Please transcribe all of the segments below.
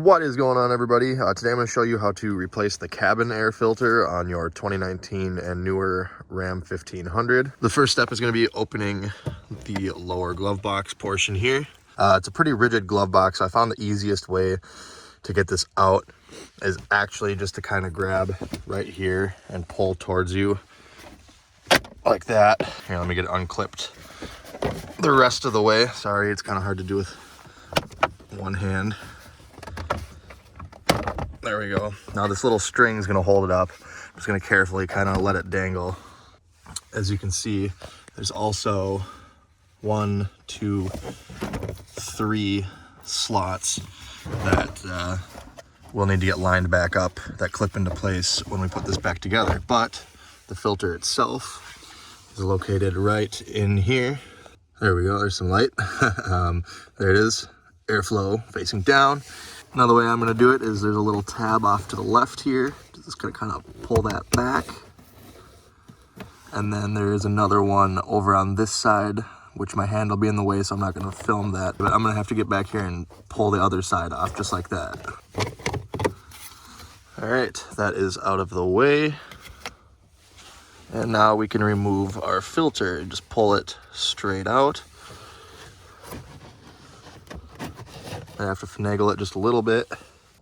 What is going on, everybody? Today I'm going to show you how to replace the cabin air filter on your 2019 and newer Ram 1500. The first step is going to be opening the lower glove box portion here. It's a pretty rigid glove box. I found the easiest way to get this out is actually just to kind of grab right here and pull towards you like that. Here, let me get it unclipped the rest of the way. Sorry, it's kind of hard to do with one hand. There we go. Now this little string is going to hold it up. I'm just going to carefully kind of let it dangle. As you can see, there's also 1, 2, 3 slots that will need to get lined back up, that clip into place when we put this back together. But the filter itself is located right in here. There we go. There's some light. There it is. Airflow facing down. Another way I'm going to do it is there's a little tab off to the left here. Just going to kind of pull that back. And then there is another one over on this side, which my hand will be in the way, so I'm not going to film that. But I'm going to have to get back here and pull the other side off just like that. All right, that is out of the way. And now we can remove our filter and just pull it straight out. I have to finagle it just a little bit.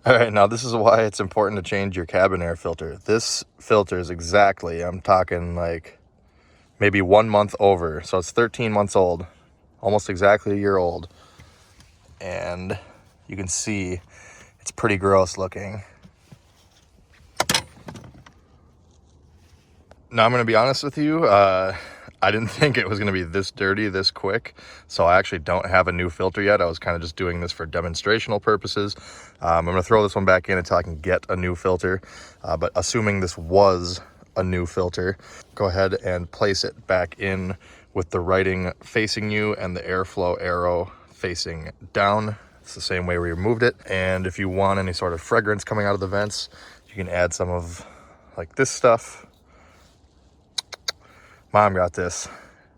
All right, now this is why it's important to change your cabin air filter. This filter is exactly, I'm talking like maybe 1 month over. So it's 13 months old, almost exactly a year old. And you can see it's pretty gross looking. Now I'm gonna be honest with you, I didn't think it was going to be this dirty this quick, so I actually don't have a new filter yet. I was kind of just doing this for demonstrational purposes. I'm going to throw this one back in until I can get a new filter, but assuming this was a new filter, go ahead and place it back in with the writing facing you and the airflow arrow facing down. It's the same way we removed it. And if you want any sort of fragrance coming out of the vents, you can add some of like this stuff. Mom got this.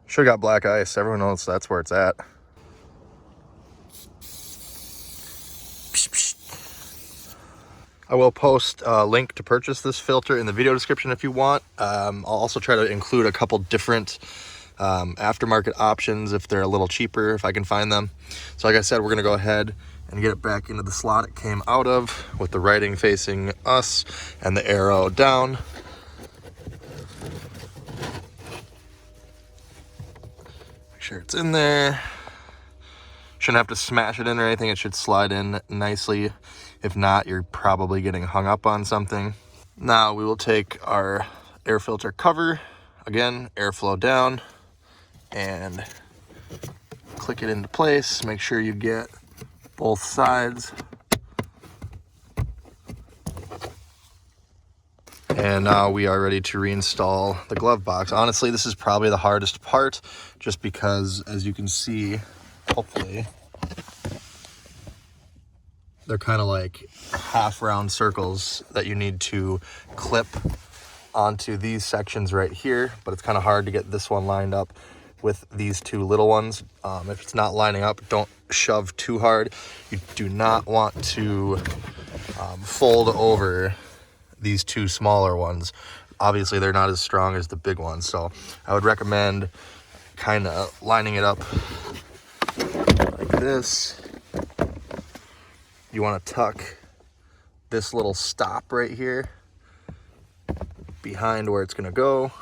Should've got black ice. Everyone knows that's where it's at. I will post a link to purchase this filter in the video description if you want. I'll also try to include a couple different aftermarket options if they're a little cheaper, if I can find them. So like I said, we're gonna go ahead and get it back into the slot it came out of with the writing facing us and the arrow down. Sure it's in there. Shouldn't have to smash it in or anything. It should slide in nicely. If not, you're probably getting hung up on something. Now we will take our air filter cover, again, airflow down, and click it into place. Make sure you get both sides. And now we are ready to reinstall the glove box. Honestly, this is probably the hardest part, just because, as you can see, hopefully, they're kind of like half round circles that you need to clip onto these sections right here, but it's kind of hard to get this one lined up with these two little ones. If it's not lining up, don't shove too hard. You do not want to fold over these two smaller ones. Obviously they're not as strong as the big ones, so I would recommend kind of lining it up like this. You want to tuck this little stop right here behind where it's going to go.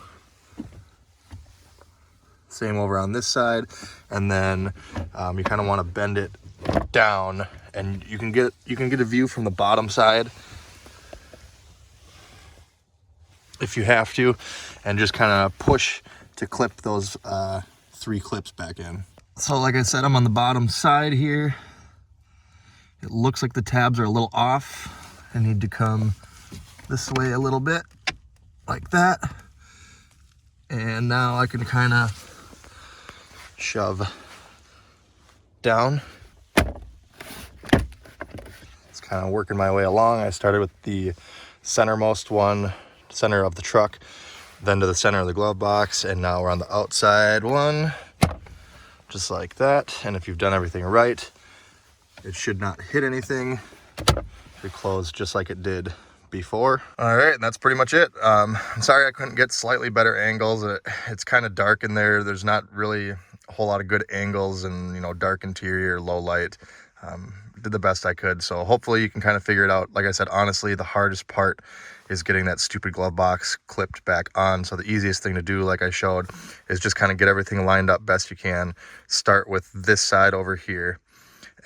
Same over on this side, and then you kind of want to bend it down, and you can get a view from the bottom side if you have to, and just kind of push to clip those 3 clips back in. So like I said, I'm on the bottom side here. It looks like the tabs are a little off. I need to come this way a little bit, like that. And now I can kind of shove down. It's kind of working my way along. I started with the centermost one, center of the truck, then to the center of the glove box, and now we're on the outside one, just like that. And if you've done everything right, it should not hit anything. should close just like it did before. All right, and that's pretty much it. I'm sorry I couldn't get slightly better angles. It's kind of dark in there. There's not really a whole lot of good angles, and you know, dark interior, low light. Did the best I could, so hopefully you can kind of figure it out. Like I said, honestly, the hardest part is getting that stupid glove box clipped back on. So the easiest thing to do, like I showed, is just kind of get everything lined up best you can. Start with this side over here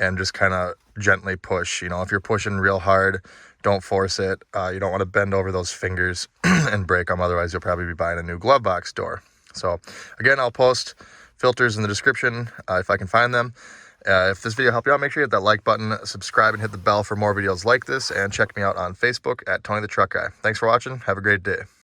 and just kind of gently push. You know, if you're pushing real hard, don't force it. You don't want to bend over those fingers and break them. Otherwise, you'll probably be buying a new glove box door. So again, I'll post filters in the description if I can find them. If this video helped you out, make sure you hit that like button, subscribe, and hit the bell for more videos like this, and check me out on Facebook at Tony the Truck Guy. Thanks for watching. Have a great day.